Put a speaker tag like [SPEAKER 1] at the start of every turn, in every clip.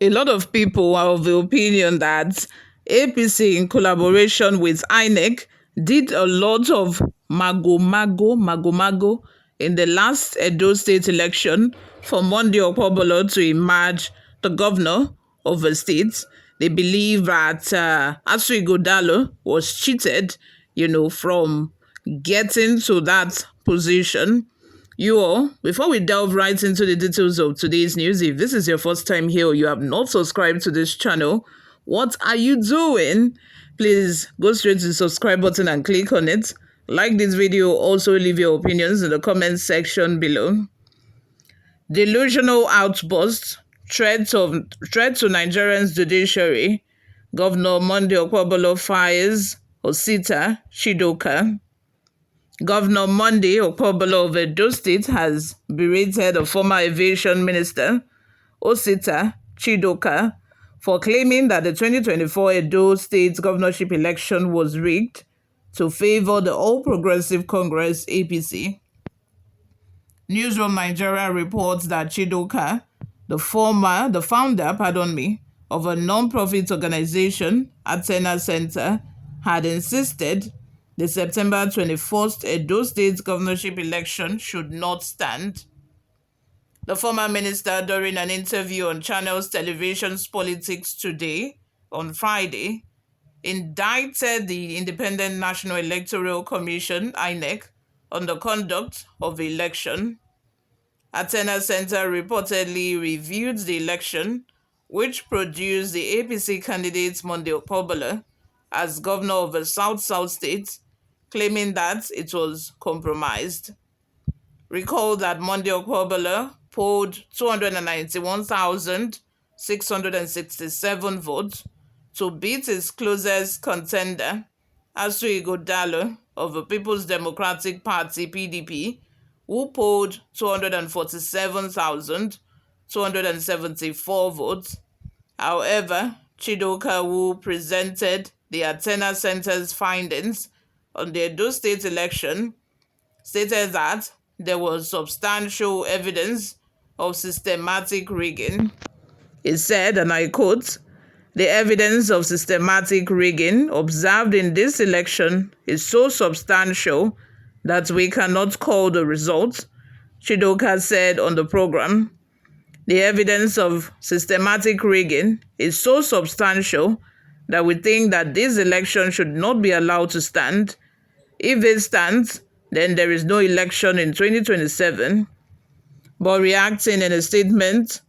[SPEAKER 1] A lot of people are of the opinion that APC, in collaboration with INEC, did a lot of mago in the last Edo State election for Monday Okpebholo to emerge the governor of the state. They believe that Asui Godalo was cheated, from getting to that position. You all, before we delve right into the details of today's news, if this is your first time here or you have not subscribed to this channel, what are you doing? Please go straight to the subscribe button and click on it. Like this video, also leave your opinions in the comment section below. Delusional outburst, threat to Nigerians judiciary. Governor Monday Okpebholo fires Osita Chidoka. Governor Monday Okpebholo of Edo State has berated the former aviation minister, Osita Chidoka, for claiming that the 2024 Edo State governorship election was rigged to favor the All Progressive Congress (APC). Newsroom Nigeria reports that Chidoka, the founder, of a non-profit organization, Athena Center, had insisted the September 21st Edo State governorship election should not stand. The former minister, during an interview on Channels Television's Politics Today on Friday, indicted the Independent National Electoral Commission, INEC, on the conduct of the election. Athena Center reportedly reviewed the election, which produced the APC candidate Monday Okpebholo as governor of the South State, claiming that it was compromised. Recall that Monday Okpebholo polled 291,667 votes to beat his closest contender, Asui Godalo of the People's Democratic Party (PDP), who polled 247,274 votes. However, Chidoka, who presented the Athena Center's findings on the Edo State election, stated that there was substantial evidence of systematic rigging. He said, and I quote, "The evidence of systematic rigging observed in this election is so substantial that we cannot call the results," Chidoka said on the program. "The evidence of systematic rigging is so substantial that we think that this election should not be allowed to stand. If it stands, then there is no election in 2027. But reacting in a statement,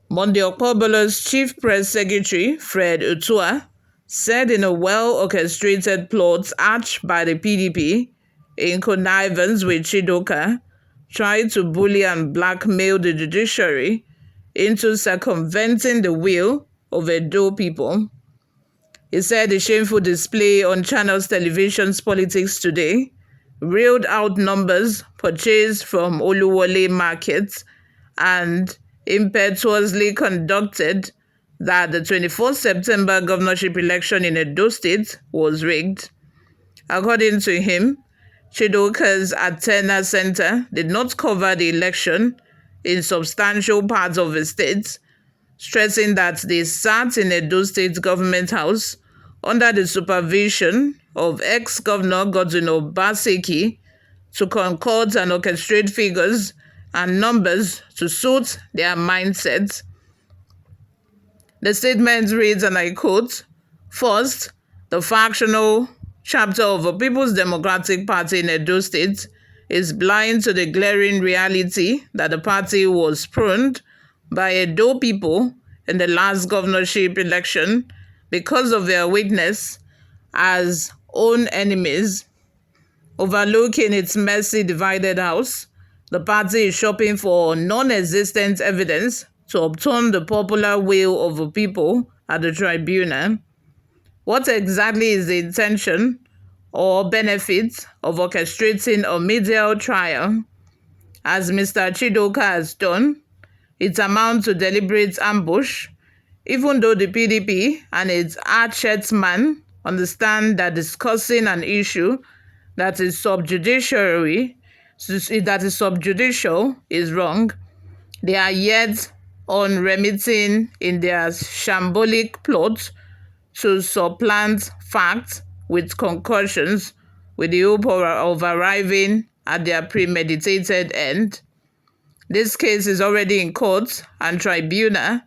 [SPEAKER 1] Monday Okpebholo's chief press secretary, Fred Utua, said in a well-orchestrated plot hatched by the PDP in connivance with Chidoka, tried to bully and blackmail the judiciary into circumventing the will of Edo people. He said the shameful display on Channels Television's Politics Today reeled out numbers purchased from Oluwole markets and impetuously conducted that the 24th September governorship election in Edo State was rigged. According to him, Chidoka's Athena Center did not cover the election in substantial parts of the state, stressing that they sat in Edo State Government House under the supervision of ex-governor Godwin Obaseki to concord and orchestrate figures and numbers to suit their mindsets. The statement reads, and I quote, "First, the factional chapter of the People's Democratic Party in Edo State is blind to the glaring reality that the party was pruned by Edo people in the last governorship election because of their weakness as own enemies. Overlooking its messy divided house, the party is shopping for non-existent evidence to obtain the popular will of the people at the tribunal. What exactly is the intention or benefit of orchestrating a medial trial? As Mr. Chidoka has done, it amounts to deliberate ambush, even though the PDP and its arch-headsman understand that discussing an issue that is subjudicial is wrong. They are yet unremitting in their shambolic plot to supplant facts with concussions with the hope of arriving at their premeditated end. This case is already in court and tribunal,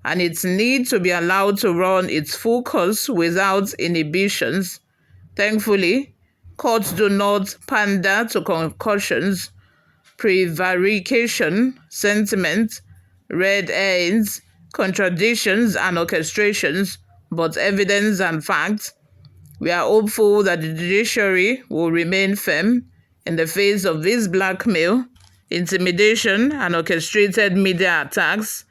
[SPEAKER 1] and it needs to be allowed to run its full course without inhibitions. Thankfully, courts do not pander to concussions, prevarication, sentiment, red herrings, contradictions, and orchestrations, but evidence and facts. We are hopeful that the judiciary will remain firm in the face of this blackmail, intimidation, and orchestrated media attacks.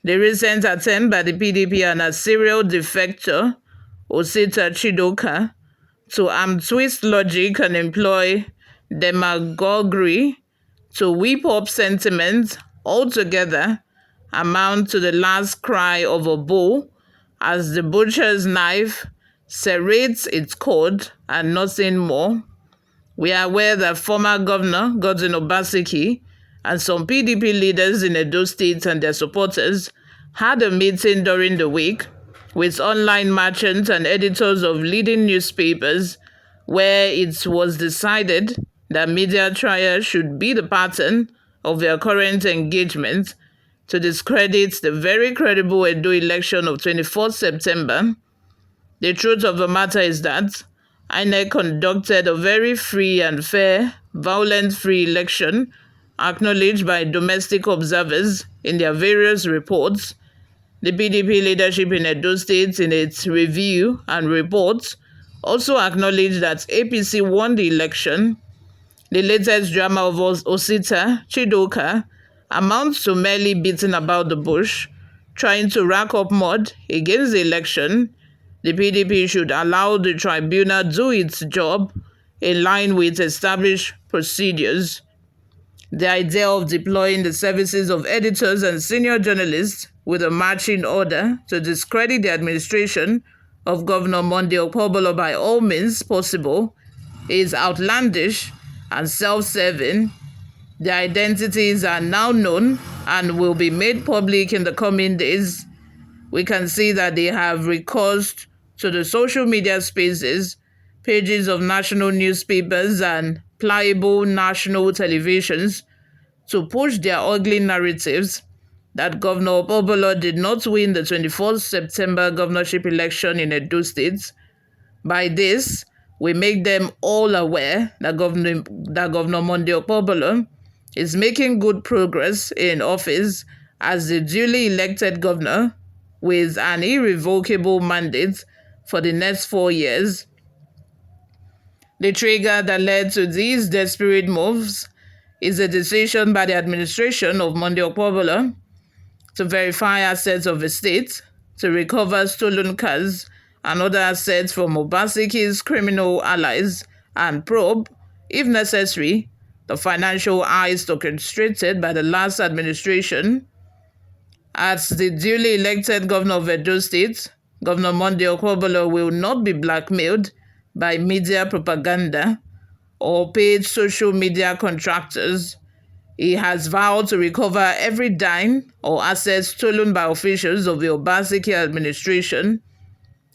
[SPEAKER 1] The recent attempt by the PDP and a serial defector, Osita Chidoka, to twist logic and employ demagoguery to whip up sentiment altogether amount to the last cry of a bull as the butcher's knife serrates its cord and nothing more. We are aware that former Governor Gov Okpebholo and some PDP leaders in Edo State and their supporters had a meeting during the week with online merchants and editors of leading newspapers where it was decided that media trial should be the pattern of their current engagement to discredit the very credible Edo election of 24th September. The truth of the matter is that INEC conducted a very free and fair, violence-free election, acknowledged by domestic observers in their various reports. The PDP leadership in Edo State, in its review and report, also acknowledged that APC won the election. The latest drama of Osita Chidoka amounts to merely beating about the bush, trying to rack up mud against the election. The PDP should allow the tribunal do its job in line with established procedures. The idea of deploying the services of editors and senior journalists with a marching order to discredit the administration of Governor Monday Okpebholo by all means possible is outlandish and self-serving. Their identities are now known and will be made public in the coming days. We can see that they have recourse to the social media spaces, pages of national newspapers and pliable national televisions to push their ugly narratives that Governor Okpebholo did not win the 24th September governorship election in Edo State. By this, we make them all aware that Governor Monday Okpebholo is making good progress in office as the duly elected governor with an irrevocable mandate for the next 4 years. The trigger that led to these desperate moves is a decision by the administration of Monday Okpebholo to verify assets of the state, to recover stolen cars and other assets from Obaseki's criminal allies, and probe, if necessary, the financial heist orchestrated by the last administration. As the duly elected governor of Edo State, Governor Monday Okpebholo will not be blackmailed by media propaganda or paid social media contractors. He has vowed to recover every dime or asset stolen by officials of the Obaseki administration.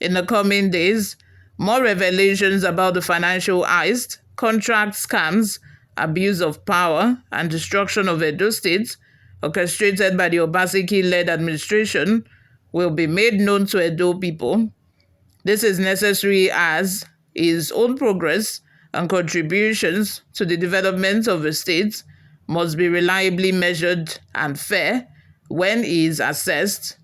[SPEAKER 1] In the coming days, more revelations about the financial heist, contract scams, abuse of power, and destruction of Edo State, orchestrated by the Obaseki-led administration, will be made known to Edo people. This is necessary as his own progress and contributions to the development of the state must be reliably measured and fair when he is assessed.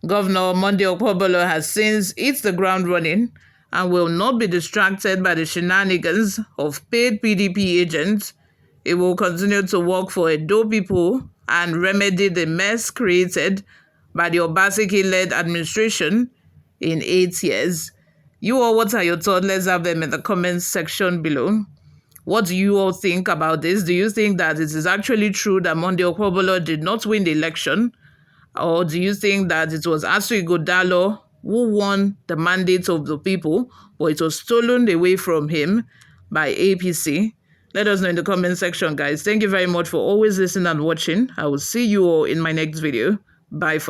[SPEAKER 1] Governor Monday Okpebholo has since hit the ground running and will not be distracted by the shenanigans of paid PDP agents. He will continue to work for Edo people and remedy the mess created by the Obaseki-led administration in 8 years. You all, what are your thoughts? Let's have them in the comments section below. What do you all think about this? Do you think that it is actually true that Monday Okpebholo did not win the election? Or do you think that it was Asu Ighodalo who won the mandate of the people, but it was stolen away from him by APC? Let us know in the comment section, guys. Thank you very much for always listening and watching. I will see you all in my next video. Bye for